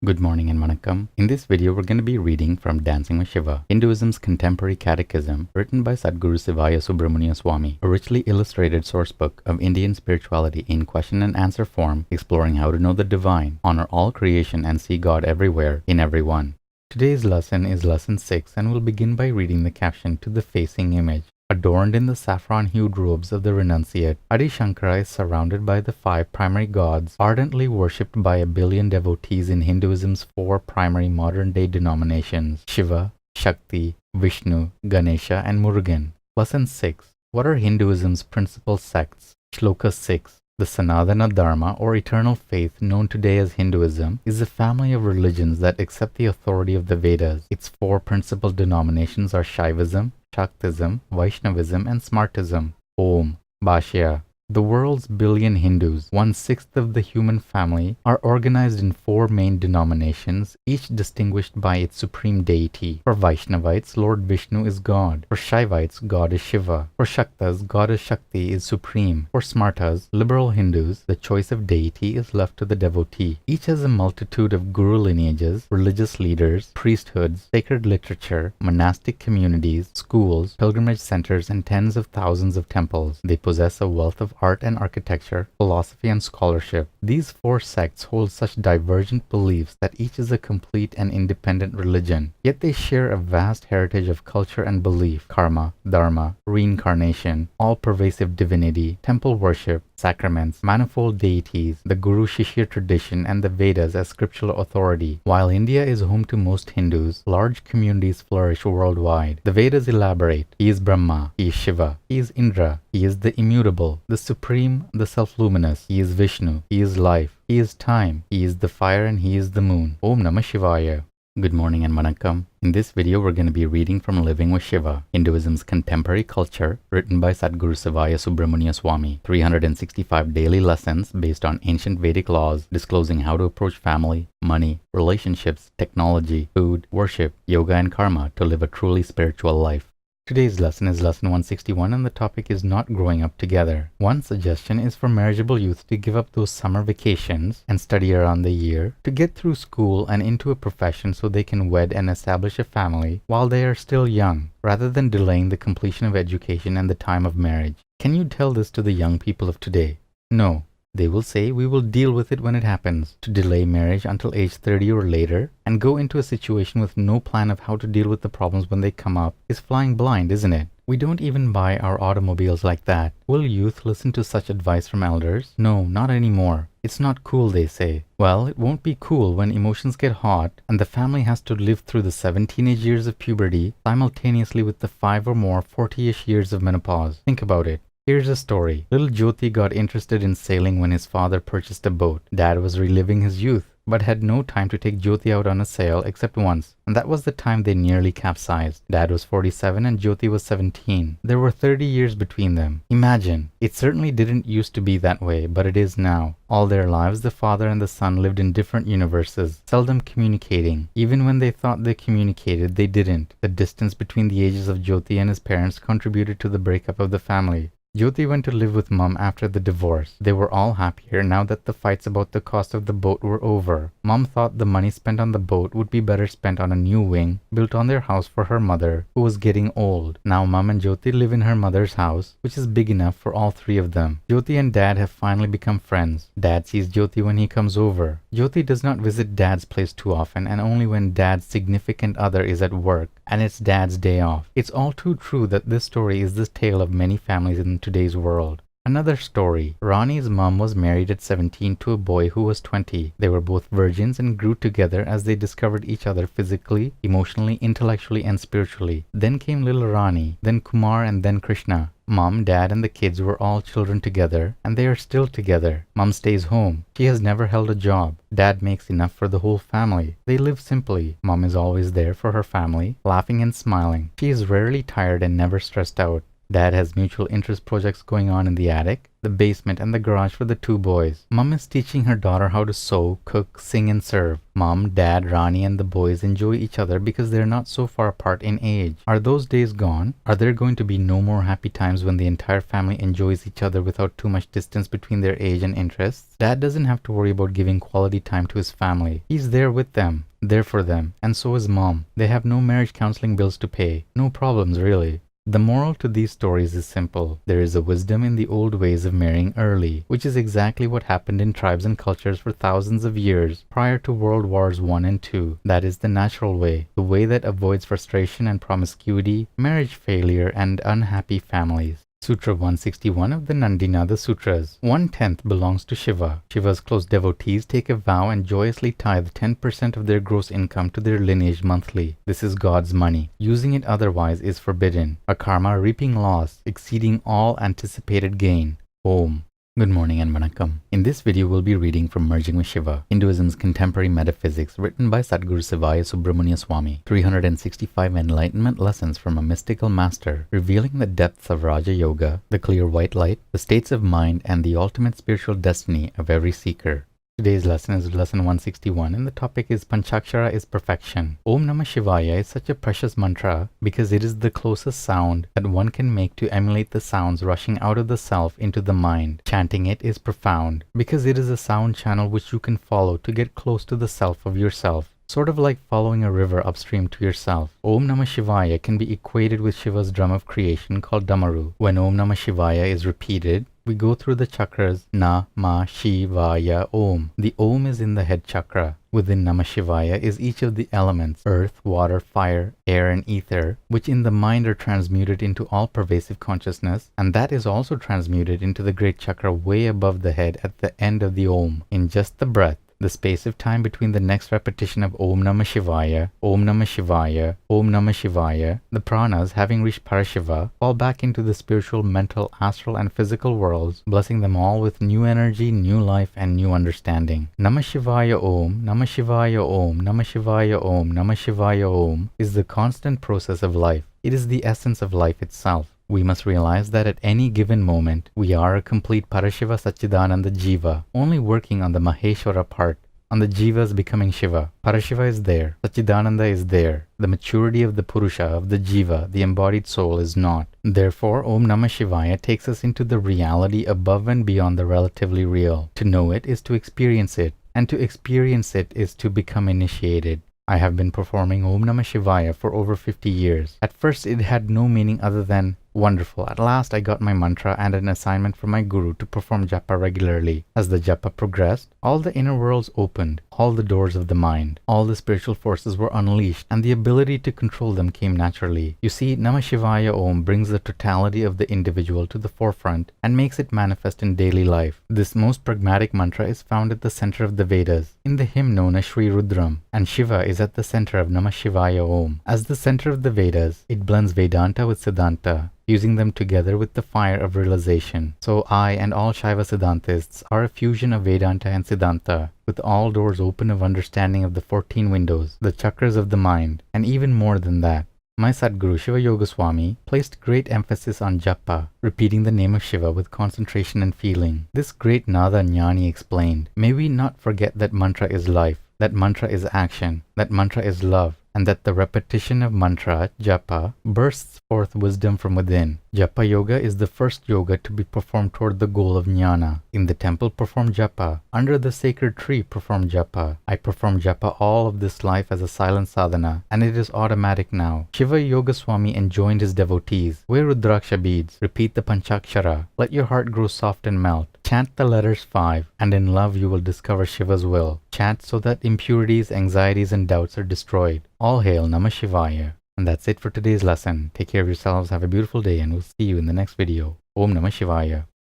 Good morning and vanakkam. In this video, we're going to be reading from Dancing with Shiva, Hinduism's contemporary catechism, written by Sadguru Sivaya Subramania Swami, a richly illustrated sourcebook of Indian spirituality in question and answer form, exploring how to know the divine, honor all creation, and see God everywhere, in everyone. Today's lesson is lesson 6, and we'll begin by reading the caption to the facing image. Adorned in the saffron-hued robes of the renunciate, Adi Shankara is surrounded by the 5 primary gods, ardently worshipped by 1 billion devotees in Hinduism's 4 primary modern-day denominations: Shiva, Shakti, Vishnu, Ganesha, and Murugan. Lesson 6. What are Hinduism's principal sects? Shloka 6. The Sanatana Dharma, or eternal faith, known today as Hinduism, is a family of religions that accept the authority of the Vedas. Its 4 principal denominations are Saivism, Shaktism, Vaishnavism, and Smartism. Om. Bhashya. The world's billion Hindus, 1/6 of the human family, are organized in 4 main denominations, each distinguished by its supreme deity. For Vaishnavites, Lord Vishnu is God. For Shaivites, God is Shiva. For Shaktas, Goddess Shakti is supreme. For Smartas, liberal Hindus, the choice of deity is left to the devotee. Each has a multitude of guru lineages, religious leaders, priesthoods, sacred literature, monastic communities, schools, pilgrimage centers, and tens of thousands of temples. They possess a wealth of art and architecture, philosophy and scholarship. These 4 sects hold such divergent beliefs that each is a complete and independent religion. Yet they share a vast heritage of culture and belief: karma, dharma, reincarnation, all-pervasive divinity, temple worship, sacraments, manifold deities, the Guru-Shishya tradition, and the Vedas as scriptural authority. While India is home to most Hindus, large communities flourish worldwide. The Vedas elaborate: He is Brahma, He is Shiva, He is Indra, He is the immutable, the supreme, the self-luminous, He is Vishnu, He is life, He is time, He is the fire, and He is the moon. Om Namah Shivaya. Good morning and vanakkam. In this video, we're going to be reading from Living with Shiva, Hinduism's contemporary culture, written by Sadguru Sivaya Subramania Swami. 365 daily lessons based on ancient Vedic laws, disclosing how to approach family, money, relationships, technology, food, worship, yoga, and karma to live a truly spiritual life. Today's lesson is lesson 161, and the topic is not growing up together. One suggestion is for marriageable youth to give up those summer vacations and study around the year to get through school and into a profession so they can wed and establish a family while they are still young, rather than delaying the completion of education and the time of marriage. Can you tell this to the young people of today? No. They will say, we will deal with it when it happens. To delay marriage until age 30 or later and go into a situation with no plan of how to deal with the problems when they come up is flying blind, isn't it? We don't even buy our automobiles like that. Will youth listen to such advice from elders? No, not anymore. It's not cool, they say. Well, it won't be cool when emotions get hot and the family has to live through the 7 teenage years of puberty simultaneously with the 5 or more 40-ish years of menopause. Think about it. Here's a story. Little Jyoti got interested in sailing when his father purchased a boat. Dad was reliving his youth, but had no time to take Jyoti out on a sail except once, and that was the time they nearly capsized. Dad was 47 and Jyoti was 17. There were 30 years between them. Imagine. It certainly didn't used to be that way, but it is now. All their lives, the father and the son lived in different universes, seldom communicating. Even when they thought they communicated, they didn't. The distance between the ages of Jyoti and his parents contributed to the breakup of the family. Jyoti went to live with Mum after the divorce. They were all happier now that the fights about the cost of the boat were over. Mum thought the money spent on the boat would be better spent on a new wing built on their house for her mother, who was getting old. Now Mum and Jyoti live in her mother's house, which is big enough for all 3 of them. Jyoti and Dad have finally become friends. Dad sees Jyoti when he comes over. Jyoti does not visit Dad's place too often, and only when Dad's significant other is at work and it's Dad's day off. It's all too true that this story is the tale of many families in today's world. Another story. Rani's mum was married at 17 to a boy who was 20. They were both virgins and grew together as they discovered each other physically, emotionally, intellectually, and spiritually. Then came little Rani, then Kumar, and then Krishna. Mom, Dad, and the kids were all children together, and they are still together. Mom stays home. She has never held a job. Dad makes enough for the whole family. They live simply. Mom is always there for her family, laughing and smiling. She is rarely tired and never stressed out. Dad has mutual interest projects going on in the attic. the basement, and the garage for the two boys. Mom is teaching her daughter how to sew, cook, sing, and serve. Mom, Dad, Rani, and the boys enjoy each other because they're not so far apart in age. Are those days gone? Are there going to be no more happy times when the entire family enjoys each other without too much distance between their age and interests? Dad doesn't have to worry about giving quality time to his family. He's there with them, there for them, and so is Mom. They have no marriage counseling bills to pay. No problems, really. The moral to these stories is simple. There is a wisdom in the old ways of marrying early, which is exactly what happened in tribes and cultures for thousands of years prior to World Wars I and II. That is the natural way, the way that avoids frustration and promiscuity, marriage failure, and unhappy families. Sutra 161 of the Nandinada Sutras. 1/10 belongs to Shiva. Shiva's close devotees take a vow and joyously tithe 10% of their gross income to their lineage monthly. This is God's money. Using it otherwise is forbidden. A karma reaping loss exceeding all anticipated gain. Om. Good morning and vanakkam. In this video we'll be reading from Merging with Shiva, Hinduism's Contemporary Metaphysics, written by Sadguru Sivaya Subramania Swami. 365 enlightenment lessons from a mystical master, revealing the depths of Raja Yoga, the clear white light, the states of mind, and the ultimate spiritual destiny of every seeker. Today's lesson is lesson 161 and the topic is Panchakshara is perfection. Om Namah Shivaya is such a precious mantra because it is the closest sound that one can make to emulate the sounds rushing out of the self into the mind. Chanting it is profound because it is a sound channel which you can follow to get close to the self of yourself. Sort of like following a river upstream to yourself. Om Namah Shivaya can be equated with Shiva's drum of creation called Damaru. When Om Namah Shivaya is repeated, we go through the chakras Na, Ma, Shivaya, Om. The Om is in the head chakra. Within Namah Shivaya is each of the elements, earth, water, fire, air, and ether, which in the mind are transmuted into all-pervasive consciousness, and that is also transmuted into the great chakra way above the head at the end of the Om. In just the breath, the space of time between the next repetition of Om Namah Shivaya, Om Namah Shivaya, Om Namah Shivaya, the pranas, having reached Parashiva, fall back into the spiritual, mental, astral, and physical worlds, blessing them all with new energy, new life, and new understanding. Namah Shivaya Om, Namah Shivaya Om, Namah Shivaya Om, Namah Shivaya Om is the constant process of life. It is the essence of life itself. We must realize that at any given moment, we are a complete Parashiva Satchidananda Jiva, only working on the Maheshwara part, on the Jiva's becoming Shiva. Parashiva is there, Satchidananda is there. The maturity of the Purusha, of the Jiva, the embodied soul, is not. Therefore, Om Namah Shivaya takes us into the reality above and beyond the relatively real. To know it is to experience it, and to experience it is to become initiated. I have been performing Om Namah Shivaya for over 50 years. At first it had no meaning other than wonderful. At last I got my mantra and an assignment from my guru to perform japa regularly. As the japa progressed, all the inner worlds opened, all the doors of the mind, all the spiritual forces were unleashed, and the ability to control them came naturally. You see, Namah Shivaya Om brings the totality of the individual to the forefront and makes it manifest in daily life. This most pragmatic mantra is found at the center of the Vedas, in the hymn known as Sri Rudram, and Shiva is at the center of Namah Shivaya Om. As the center of the Vedas, it blends Vedanta with Siddhanta, fusing them together with the fire of realization. So I and all Shaiva Siddhantists are a fusion of Vedanta and Siddhanta, with all doors open of understanding of the 14 windows, the chakras of the mind, and even more than that. My Sadguru Shiva Yoga Swami placed great emphasis on japa, repeating the name of Shiva with concentration and feeling. This great Nada Jnani explained, may we not forget that mantra is life, that mantra is action, that mantra is love, and that the repetition of mantra, japa, bursts forth wisdom from within. Japa yoga is the first yoga to be performed toward the goal of jnana. In the temple, perform japa. Under the sacred tree, perform japa. I perform japa all of this life as a silent sadhana, and it is automatic now. Shiva Yoga Swami enjoined his devotees, wear Rudraksha beads, repeat the Panchakshara, let your heart grow soft and melt. Chant the letters 5, and in love you will discover Shiva's will. Chant so that impurities, anxieties, and doubts are destroyed. All hail Namah Shivaya. And that's it for today's lesson. Take care of yourselves, have a beautiful day, and we'll see you in the next video. Om Namah Shivaya.